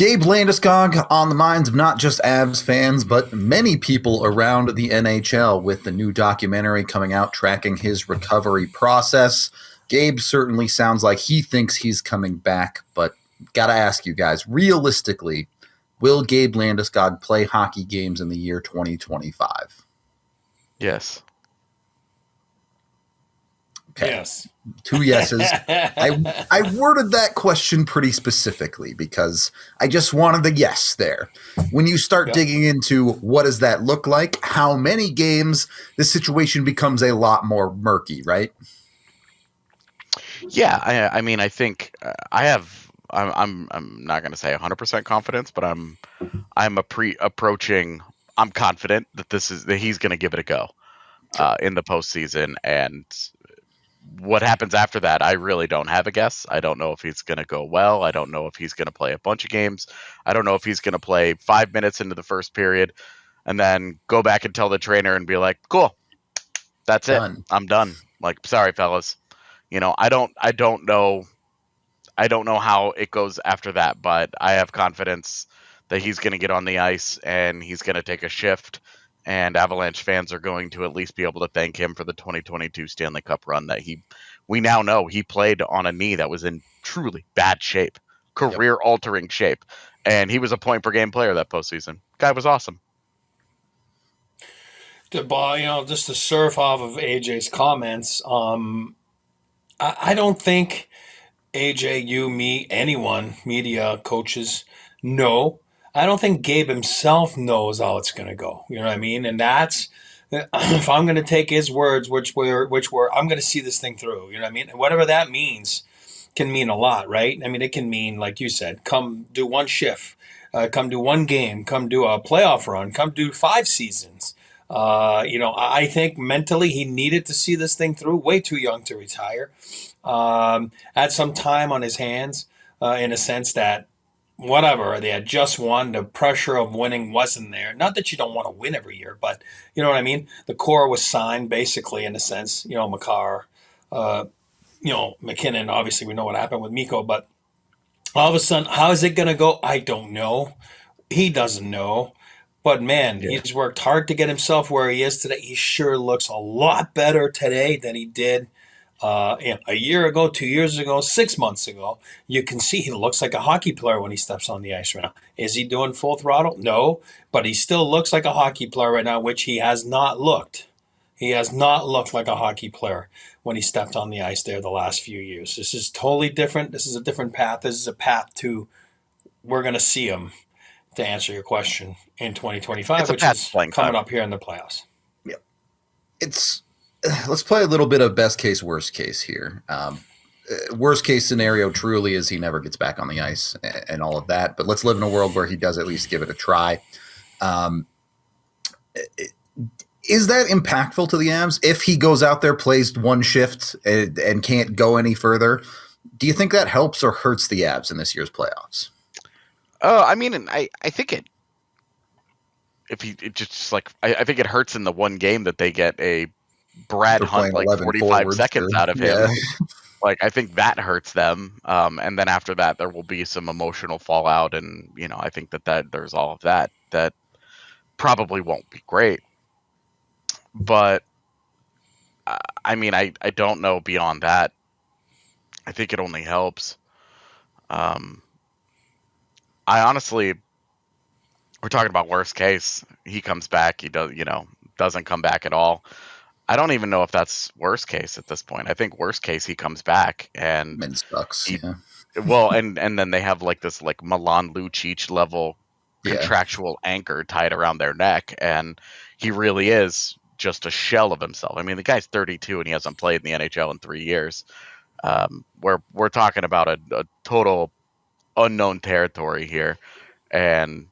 Gabe Landeskog on the minds of not just Avs fans, but many people around the NHL with the new documentary coming out tracking his recovery process. Gabe certainly sounds like he thinks he's coming back, but gotta ask you guys, realistically, will Gabe Landeskog play hockey games in the year 2025? Yes. Okay. Yes. 2 yeses. I worded that question pretty specifically because I just wanted the yes there. When you start digging into what does that look like, how many games, the situation becomes a lot more murky, right? Yeah, I mean, I think I'm not going to say 100% confidence, but I'm approaching. I'm confident that he's going to give it a go in the postseason, and what happens after that, I really don't have a guess. I don't know if he's going to go well. I don't know if he's going to play a bunch of games. I don't know if he's going to play 5 minutes into the first period and then go back and tell the trainer and be like, cool, that's done. It. I'm done. Like, sorry, fellas. I don't know how it goes after that, but I have confidence that he's going to get on the ice and he's going to take a shift. And Avalanche fans are going to at least be able to thank him for the 2022 Stanley Cup run that we now know he played on a knee that was in truly bad shape, career-altering shape. And he was a point-per-game player that postseason. Guy was awesome. Just to surf off of AJ's comments, I don't think AJ, you, me, anyone, media, coaches, know. I don't think Gabe himself knows how it's going to go. You know what I mean? And that's, if I'm going to take his words, which were, I'm going to see this thing through. You know what I mean? And whatever that means can mean a lot, right? I mean, it can mean, like you said, come do one shift, come do one game, come do a playoff run, come do 5 seasons. I think mentally he needed to see this thing through. Way too young to retire. Had some time on his hands in a sense that, whatever, they had just won. The pressure of winning wasn't there. Not that you don't want to win every year, but you know what I mean? The core was signed basically in a sense, Makar, McKinnon, obviously we know what happened with Mikko, but all of a sudden, how is it going to go? I don't know. He doesn't know. But man, he's worked hard to get himself where he is today. He sure looks a lot better today than he did a year ago, 2 years ago, 6 months ago. You can see he looks like a hockey player when he steps on the ice right now. Is he doing full throttle? No, but he still looks like a hockey player right now, which he has not looked. He has not looked like a hockey player when he stepped on the ice there the last few years. This is totally different. This is a different path. This is a path to, we're going to see him, to answer your question, in 2025, which is coming up here in the playoffs. Yeah. Let's play a little bit of best case, worst case here. Worst case scenario truly is he never gets back on the ice and all of that. But let's live in a world where he does at least give it a try. Is that impactful to the Avs? If he goes out there, plays one shift and can't go any further, do you think that helps or hurts the Avs in this year's playoffs? I mean, I think it. I think it hurts in the one game that they get a Brad Hunt 45 seconds out of him. Yeah. I think that hurts them. And then after that, there will be some emotional fallout, and I think that there's all of that probably won't be great. But I mean, I don't know beyond that. I think it only helps. I honestly, we're talking about worst case. He comes back. He doesn't come back at all. I don't even know if that's worst case at this point. I think worst case he comes back and sucks. Well, and then they have this Milan Lucic level contractual anchor tied around their neck, and he really is just a shell of himself. I mean, the guy's 32 and he hasn't played in the NHL in 3 years. We're talking about a total unknown territory here, and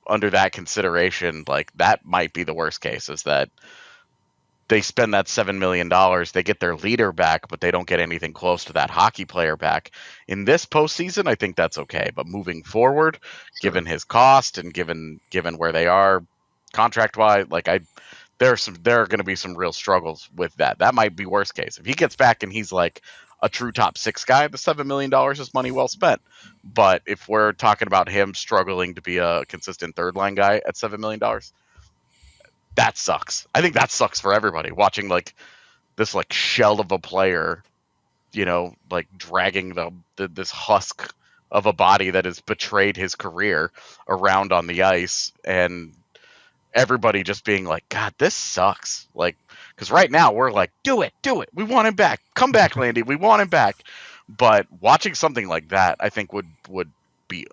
under that consideration, that might be the worst case, is that they spend that $7 million, they get their leader back, but they don't get anything close to that hockey player back. In this postseason, I think that's okay. But moving forward, given his cost and given where they are contract-wise, there are going to be some real struggles with that. That might be worst case. If he gets back and he's like, a true top 6 guy, the $7 million is money well spent. But if we're talking about him struggling to be a consistent third line guy at $7 million, that sucks. I think that sucks for everybody watching like this like shell of a player, like dragging this husk of a body that has betrayed his career around on the ice, and everybody just being like, God, this sucks. Like, because right now we're like, do it. We want him back. Come back, Landy. We want him back. But watching something like that, I think would be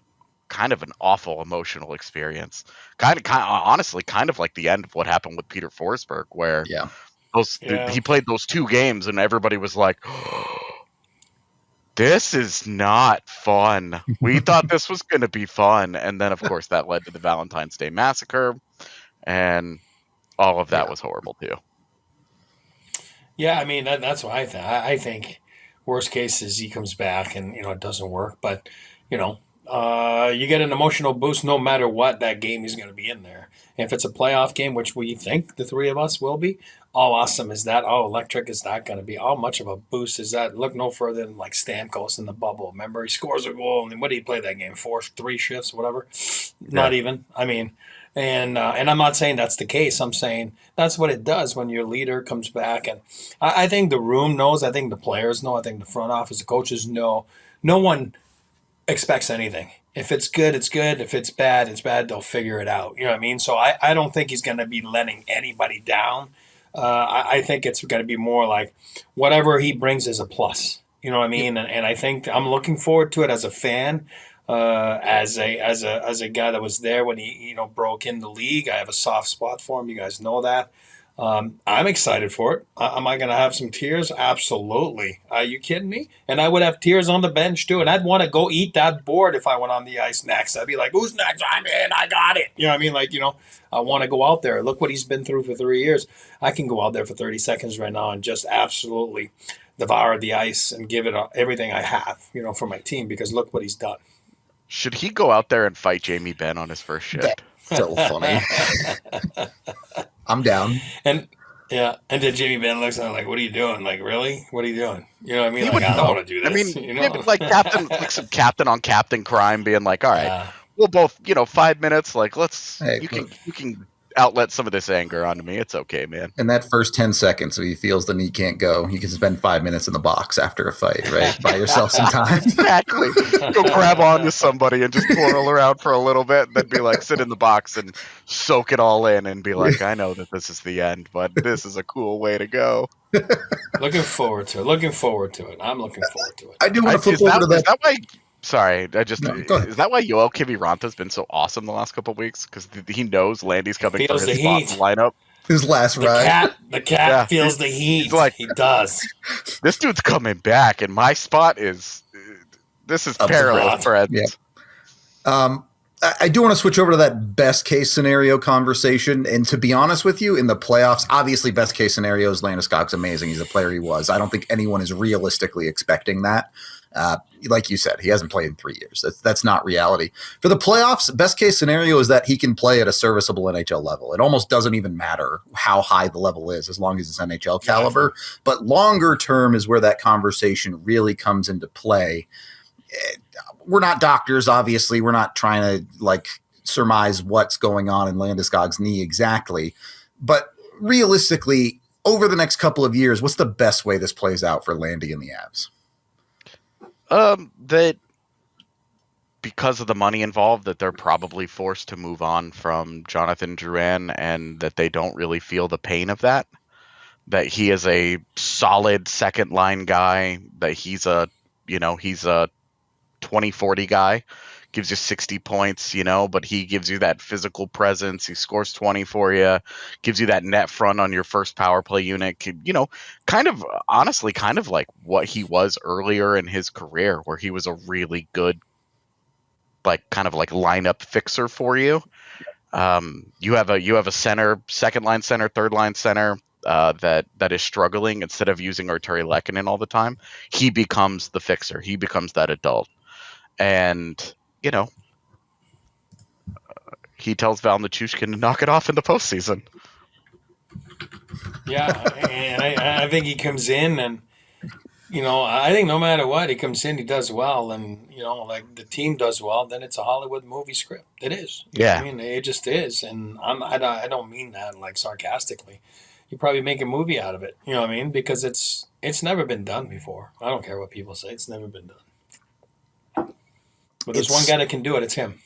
kind of an awful emotional experience. Honestly, kind of like the end of what happened with Peter Forsberg, where he played those 2 games and everybody was like, this is not fun. We thought this was going to be fun. And then, of course, that led to the Valentine's Day massacre. And all of that was horrible, too. Yeah, I mean, that's what I think. I think worst case is he comes back and, it doesn't work. But, you get an emotional boost no matter what that game he's going to be in there. If it's a playoff game, which we think the 3 of us will be, how awesome is that? How electric is that going to be? How much of a boost is that? Look no further than like Stamkos in the bubble. Remember, he scores a goal, and what did he play that game? 3 shifts, whatever? Not even. I mean, and I'm not saying that's the case. I'm saying that's what it does when your leader comes back. And I think the room knows. I think the players know. I think the front office, the coaches know. No one expects anything. If it's good, it's good. If it's bad, it's bad. They'll figure it out. You know what I mean? So I don't think he's going to be letting anybody down. I think it's going to be more like whatever he brings is a plus. You know what I mean? And I think I'm looking forward to it as a fan, as a guy that was there when he broke in the league. I have a soft spot for him. You guys know that. I'm excited for it. Am I going to have some tears? Absolutely. Are you kidding me? And I would have tears on the bench too. And I'd want to go eat that board if I went on the ice next. I'd be like, who's next? I'm in. I got it. You know what I mean? Like, I want to go out there. Look what he's been through for 3 years. I can go out there for 30 seconds right now and just absolutely devour the ice and give it everything I have, for my team, because look what he's done. Should he go out there and fight Jamie Benn on his first shift? So funny. I'm down. And then Jamie Benn looks at him like, what are you doing? Like, really? What are you doing? You know what I mean? Like, I don't want to do this. I mean, maybe like some captain on captain crime being like, all right, we'll both, 5 minutes. Like, you can outlet some of this anger onto me. It's okay, man. In that first 10 seconds, if he feels the knee can't go, you can spend 5 minutes in the box after a fight, right? Buy yourself some time. Exactly. Go grab onto somebody and just twirl around for a little bit, and then be like, sit in the box and soak it all in and be like, I know that this is the end, but this is a cool way to go. Looking forward to it. I'm looking forward to it. I do want to flip over to that. Is that why? Sorry, is that why Yoel Kiviranta's been so awesome the last couple of weeks? Because he knows Landy's coming for his spot in the lineup. His last ride. The cat feels the heat. He's like, he does. This dude's coming back, and my spot is parallel friends. Yeah. I do want to switch over to that best case scenario conversation. And to be honest with you, in the playoffs, obviously best case scenario is Landeskog's amazing. He's the player he was. I don't think anyone is realistically expecting that. Like you said, he hasn't played in 3 years. That's not reality. For the playoffs, best case scenario is that he can play at a serviceable NHL level. It almost doesn't even matter how high the level is as long as it's NHL caliber. But longer term is where that conversation really comes into play. We're not doctors, obviously. We're not trying to surmise what's going on in Landeskog's knee exactly. But realistically, over the next couple of years, what's the best way this plays out for Landy and the Avs? That because of the money involved, that they're probably forced to move on from Jonathan Drouin, and that they don't really feel the pain of that. That he is a solid second line guy. That he's a 20-40 guy, gives you 60 points, but he gives you that physical presence. He scores 20 for you, gives you that net front on your first power play unit. Kind of like what he was earlier in his career, where he was a really good, lineup fixer for you. You have a center, second line center, third line center that is struggling. Instead of using Arturi Lehkonen all the time, he becomes the fixer. He becomes that adult. And, he tells Val Nichushkin to knock it off in the postseason. Yeah, and I think he comes in and I think no matter what, he comes in, he does well, and like the team does well, then it's a Hollywood movie script. It is. You know what I mean, it just is, and I don't mean that like sarcastically. You probably make a movie out of it. You know what I mean? Because it's never been done before. I don't care what people say; it's never been done. But there's one guy that can do it. It's him.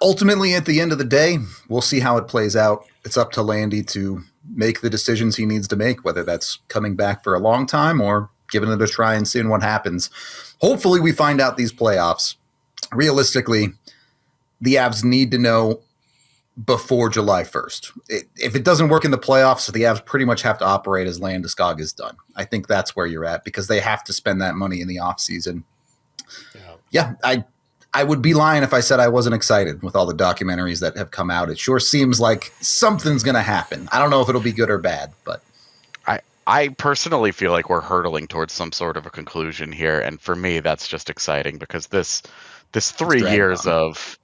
Ultimately, at the end of the day, we'll see how it plays out. It's up to Landy to make the decisions he needs to make, whether that's coming back for a long time or giving it a try and seeing what happens. Hopefully we find out these playoffs. Realistically, the Avs need to know before July 1st. If it doesn't work in the playoffs, the Avs pretty much have to operate as Landeskog is done. I think that's where you're at because they have to spend that money in the offseason. Yeah, I would be lying if I said I wasn't excited with all the documentaries that have come out. It sure seems like something's going to happen. I don't know if it'll be good or bad, but I personally feel like we're hurtling towards some sort of a conclusion here, and for me, that's just exciting because this 3 years of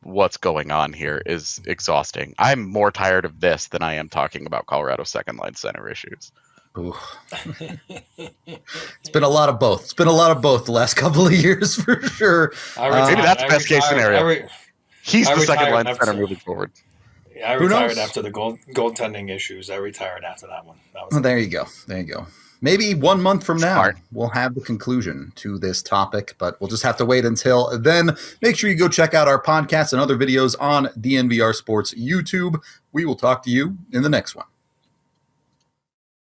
what's going on here is exhausting. I'm more tired of this than I am talking about Colorado's second line center issues. It's been a lot of both. It's been a lot of both the last couple of years for sure. Maybe that's best case scenario. He's the second line center moving forward. I retired after the goaltending issues. I retired after that one. There you go. There you go. Maybe 1 month from now, we'll have the conclusion to this topic, but we'll just have to wait until then. Make sure you go check out our podcast and other videos on DNVR Sports YouTube. We will talk to you in the next one.